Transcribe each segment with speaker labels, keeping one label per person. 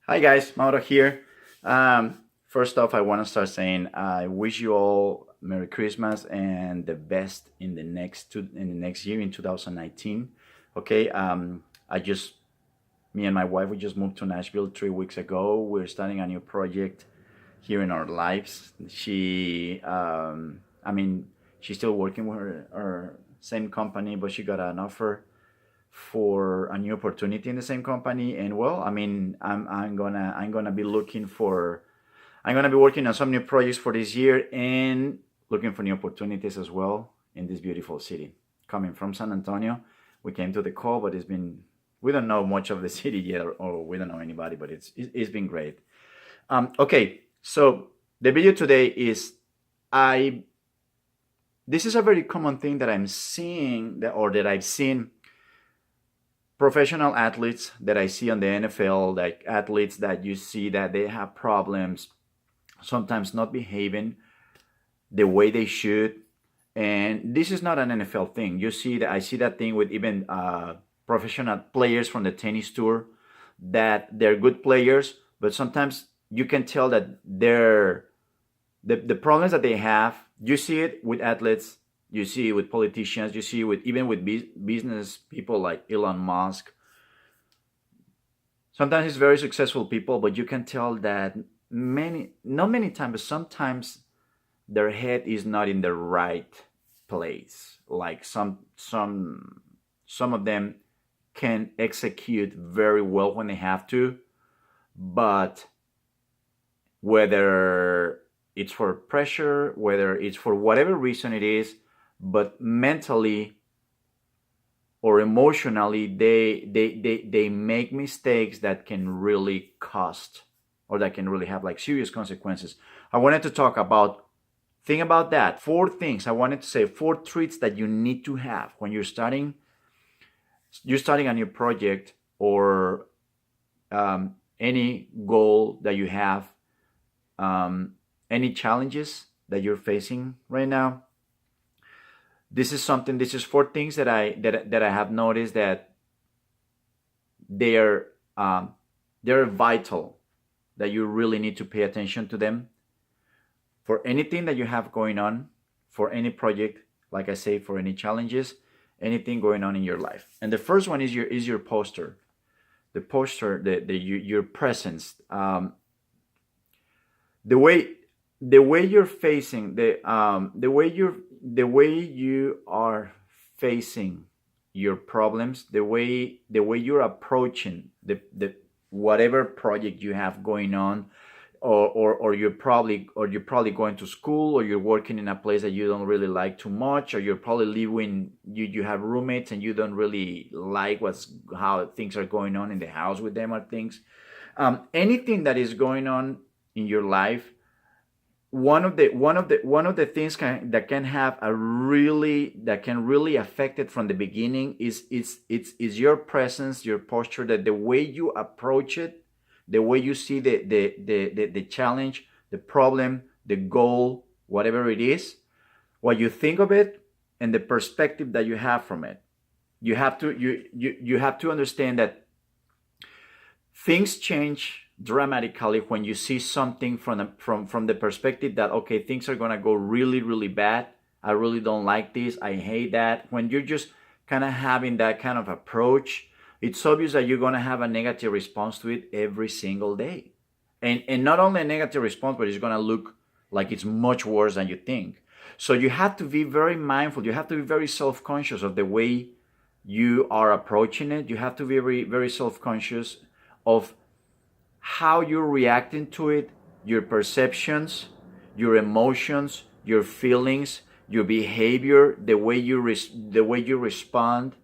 Speaker 1: Hi guys, Mauro here. First off, I want to start saying I wish you all Merry Christmas and the best in the next year in 2019. Okay, I just me and my wife we just moved to Nashville 3 weeks ago. We're starting a new project here in our lives. She's still working with her same company, but she got an offer for a new opportunity in the same company. And well, I'm gonna be I'm gonna be working on some new projects for this year and looking for new opportunities as well in this beautiful city. Coming from San Antonio, we came to the call, but we don't know much of the city yet, or we don't know anybody, but it's been great. Okay, so the video today is I. This is a very common thing that I'm seeing that I've seen professional athletes that I see on the NFL, like athletes that you see that they have problems, sometimes not behaving the way they should. And this is not an NFL thing. I see that thing with even professional players from the tennis tour, that they're good players, but sometimes you can tell that the problems that they have. You see it with athletes, you see it with politicians, you see it with even with business people like Elon Musk. Sometimes it's very successful people, but you can tell that not many times, but sometimes their head is not in the right place. Like some of them can execute very well when they have to, but whether it's for pressure, whether it's for whatever reason it is, but mentally or emotionally, they make mistakes that can really cost, or that can really have like serious consequences. I wanted to talk about, think about that. Four things I wanted to say, four traits that you need to have when you're starting a new project, or any goal that you have, any challenges that you're facing right now. This is four things that I have noticed that they're they're vital, that you really need to pay attention to them for anything that you have going on, for any project, like I say, for any challenges, anything going on in your life. And the first one is your posture, the posture, your presence, the way the way you're facing the way you are facing your problems, the way you're approaching the whatever project you have going on, or you're probably going to school, or you're working in a place that you don't really like too much, or you're probably living, you have roommates and you don't really like how things are going on in the house with them, or things, anything that is going on in your life. One of the things that can have a really that can really affect it from the beginning is your presence, your posture, that the way you approach it, the way you see the challenge, the problem, the goal, whatever it is, what you think of it, and the perspective that you have from it. You have to understand that things change dramatically when you see something from the perspective that, okay, things are gonna go really really bad. I really don't like this. I hate that. When you're just kind of having that kind of approach, it's obvious that you're gonna have a negative response to it every single day, and not only a negative response, but it's gonna look like it's much worse than you think. So you have to be very mindful. You have to be very self-conscious of the way you are approaching it. You have to be very very self-conscious of how you're reacting to it, your perceptions, your emotions, your feelings, your behavior, the way you respond,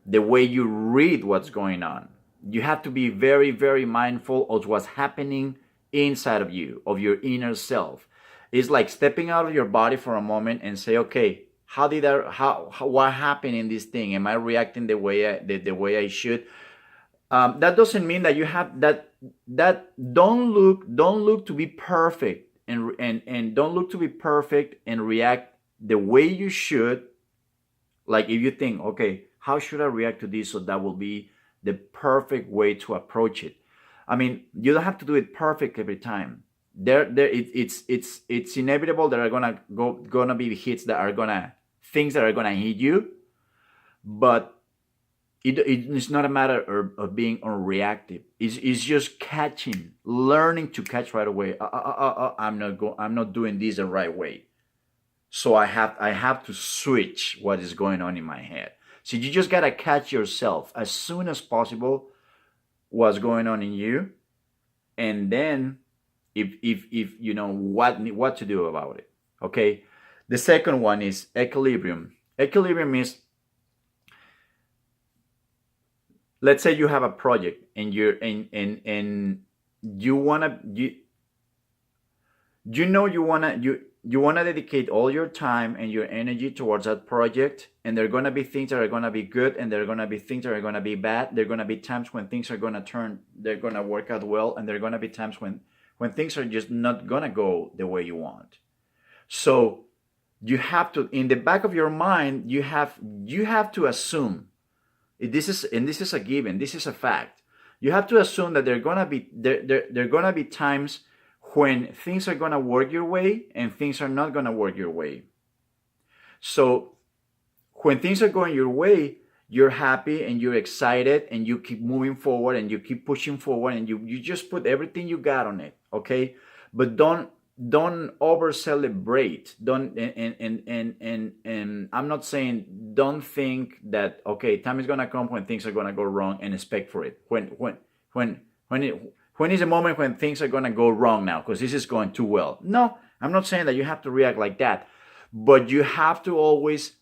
Speaker 1: the way you read what's going on. You have to be very, very mindful of what's happening inside of you, of your inner self. It's like stepping out of your body for a moment and say, okay, what happened in this thing? Am I reacting the way I should? That doesn't mean that you have that don't look to be perfect, and don't look to be perfect and react the way you should. Like if you think, okay, how should I react to this so that will be the perfect way to approach it? I mean, you don't have to do it perfect every time. It's inevitable. There are gonna be hits that are gonna things that are gonna hit you, but it's not a matter of being unreactive. It's just catching, learning to catch right away. I'm not doing this the right way. So I have to switch what is going on in my head. So you just gotta catch yourself as soon as possible what's going on in you, and then if you know what to do about it. Okay. The second one is equilibrium. Equilibrium is, let's say you have a project and you wanna you wanna dedicate all your time and your energy towards that project, and there are gonna be things that are gonna be good, and there are gonna be things that are gonna be bad. There are gonna be times when things are gonna they're gonna work out well, and there are gonna be times when things are just not gonna go the way you want. So you have to, in the back of your mind, you have to assume this is a given, this is a fact. You have to assume that there are gonna be times when things are gonna work your way and things are not gonna work your way. So when things are going your way, you're happy and you're excited and you keep moving forward and you keep pushing forward and you just put everything you got on it, okay? But don't over celebrate. Don't and I'm not saying don't think that okay, time is gonna come when things are gonna go wrong and expect for it. When is a moment when things are gonna go wrong now because this is going too well? No, I'm not saying that you have to react like that, but you have to always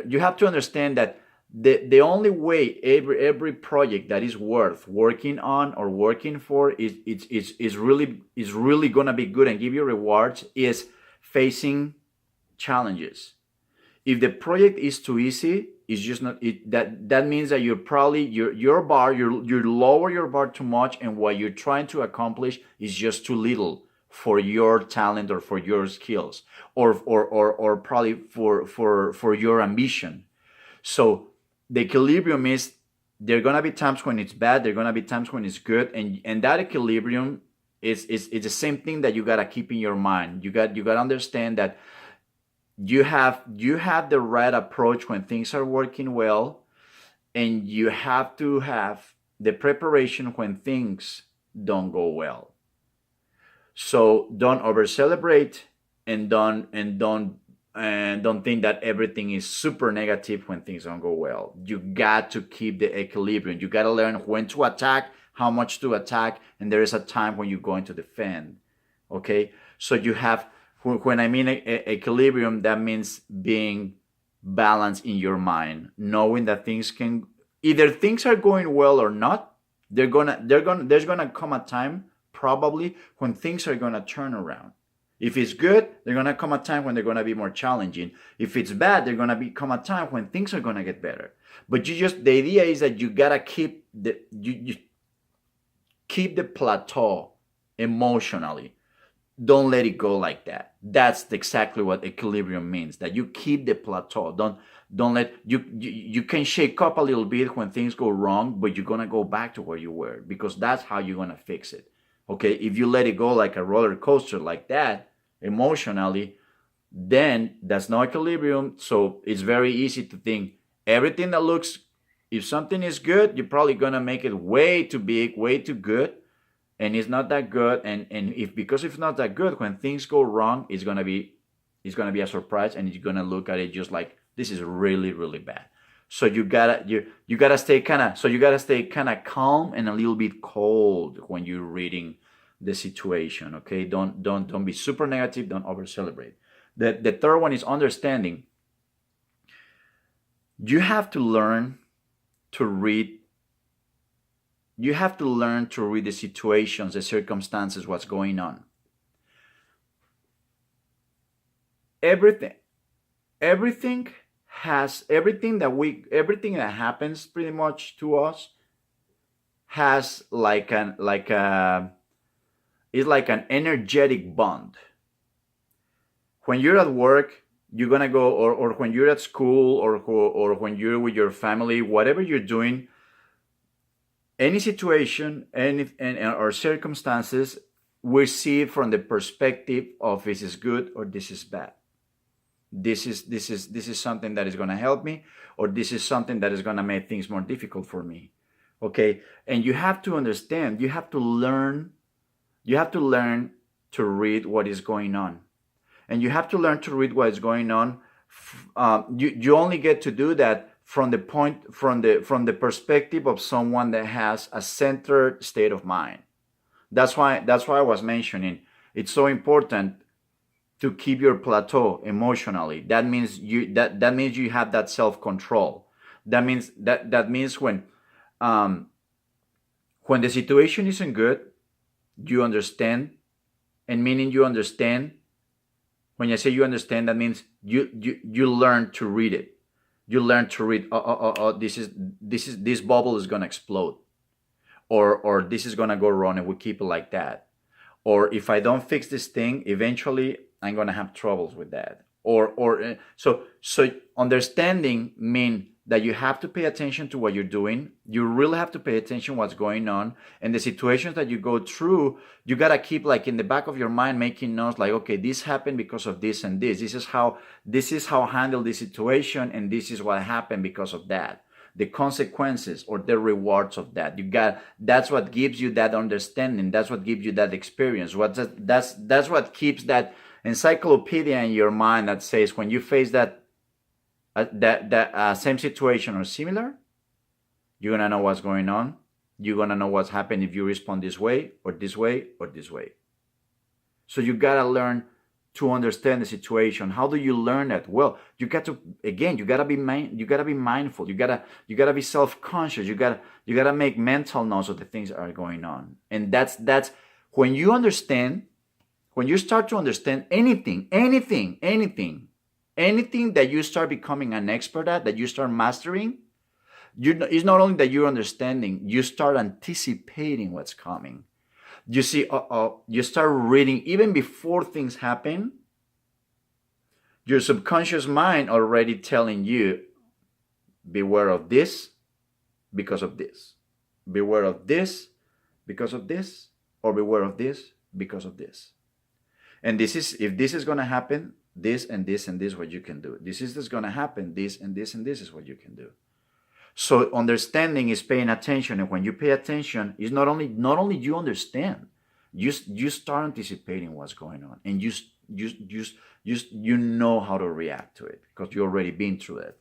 Speaker 1: you have to understand that the only way every project that is worth working on or working for is really gonna be good and give you rewards is facing challenges. If the project is too easy, it's just not it. That means that you're probably your bar you lower your bar too much, and what you're trying to accomplish is just too little for your talent or for your skills or probably for your ambition. So the equilibrium is there are gonna be times when it's bad, there are gonna be times when it's good, and that equilibrium is the same thing that you gotta keep in your mind. You gotta understand that you have the right approach when things are working well, and you have to have the preparation when things don't go well. So don't over celebrate and don't think that everything is super negative when things don't go well. You got to keep the equilibrium. You got to learn when to attack, how much to attack, and there is a time when you're going to defend. Okay, so you have, when I mean equilibrium, that means being balanced in your mind, knowing that things are going well or not. There's gonna come a time probably when things are gonna turn around. If it's good, there's gonna come a time when they're gonna be more challenging. If it's bad, there's gonna come a time when things are gonna get better. But the idea is that you gotta keep you keep the plateau emotionally. Don't let it go like that. That's exactly what equilibrium means. That you keep the plateau. Don't let you can shake up a little bit when things go wrong, but you're gonna go back to where you were because that's how you're gonna fix it. Okay, if you let it go like a roller coaster like that, emotionally, then that's no equilibrium. So it's very easy to think everything that looks, if something is good, you're probably gonna make it way too big, way too good, and it's not that good. And because it's not that good, when things go wrong, it's gonna be a surprise, and you're gonna look at it just like this is really, really bad. So you gotta stay kind of calm and a little bit cold when you're reading the situation. Okay, don't be super negative. Don't over celebrate. The third one is understanding. You have to learn to read. You have to learn to read the situations, the circumstances, what's going on. Everything that happens pretty much to us has is like an energetic bond. When you're at work, you're gonna go, or when you're at school, or when you're with your family, whatever you're doing, Any situation, or circumstances, we see it from the perspective of this is good or this is bad. This is something that is going to help me, or this is something that is going to make things more difficult for me. Okay, and you have to understand, you have to learn to read what is going on, and you have to learn to read what is going on. You only get to do that from the perspective of someone that has a centered state of mind. That's why I was mentioning it's so important to keep your plateau emotionally. That means you have that self-control. That means when the situation isn't good, you understand. And meaning you understand, when I say you understand, that means you learn to read it. You learn to read, this bubble is gonna explode, or this is gonna go wrong, and we keep it like that. Or if I don't fix this thing, eventually I'm gonna have troubles with that. So understanding mean that you have to pay attention to what you're doing. You really have to pay attention what's going on, and the situations that you go through. You gotta keep like in the back of your mind making notes, like, okay, this happened because of this and this. This is how I handle this situation, and this is what happened because of that. The consequences or the rewards of that. That's what gives you that understanding. That's what gives you that experience. That's what keeps that encyclopedia in your mind that says when you face that same situation or similar, you're gonna know what's going on. You're gonna know what's happened if you respond this way or this way or this way. So you gotta learn to understand the situation. How do you learn that? Well, you gotta be mindful. You gotta be self-conscious. You gotta make mental notes of the things that are going on. And that's when you understand. When you start to understand anything that you start becoming an expert at, that you start mastering, it's not only that you're understanding, you start anticipating what's coming. You see, you start reading even before things happen. Your subconscious mind already telling you, beware of this because of this. Beware of this because of this, or beware of this because of this. And if this is going to happen, this and this and this is what you can do. This is going to happen, this and this and this is what you can do. So understanding is paying attention, and when you pay attention, is not only you understand, you start anticipating what's going on, and you know how to react to it because you already been through it.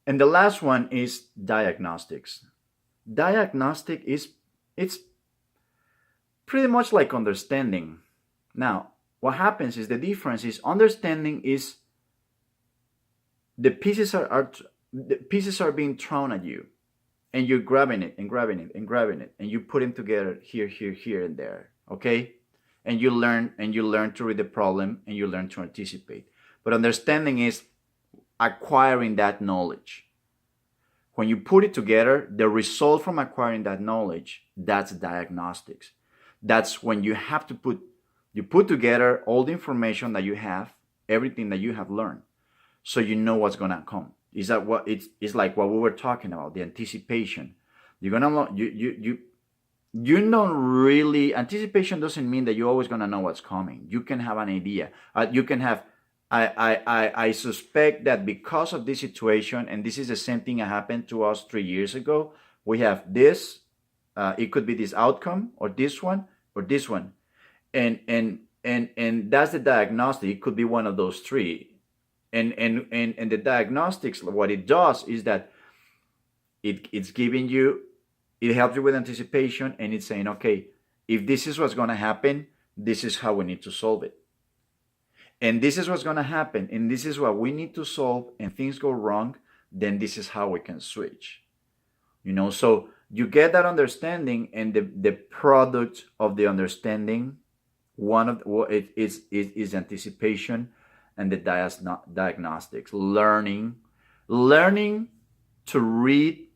Speaker 1: And the last one is diagnostics. Diagnostic it's pretty much like understanding. Now, what happens is the difference is understanding is the pieces are being thrown at you, and you're grabbing it and grabbing it and grabbing it, and you put them together here, and there. Okay, and you learn to read the problem, and you learn to anticipate. But understanding is acquiring that knowledge. When you put it together, the result from acquiring that knowledge, that's diagnostics. That's when you have to put together all the information that you have, everything that you have learned, so you know what's gonna come. Is that what it's like what we were talking about, the anticipation. You're gonna you don't really, anticipation doesn't mean that you're always gonna know what's coming. You can have an idea. You can have. I suspect that because of this situation, and this is the same thing that happened to us 3 years ago. We have this. It could be this outcome, or this one, or this one. And that's the diagnostic. It could be one of those three. And the diagnostics, what it does is that it's giving you, it helps you with anticipation, and it's saying, okay, if this is what's going to happen, this is how we need to solve it. And this is what's going to happen, and this is what we need to solve, and things go wrong, then this is how we can switch. So you get that understanding, and the product of the understanding, is anticipation, and the diagnostics. Learning to read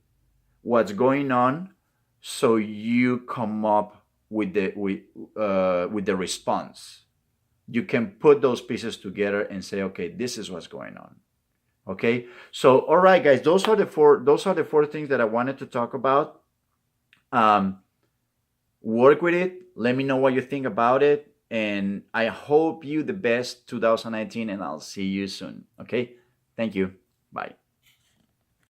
Speaker 1: what's going on, so you come up with the response. You can put those pieces together and say, okay, this is what's going on. Okay, so all right, guys, those are the four things that I wanted to talk about. Um, work with it. Let me know what you think about it. And I hope you the best 2019, and I'll see you soon. Okay? Thank you. Bye.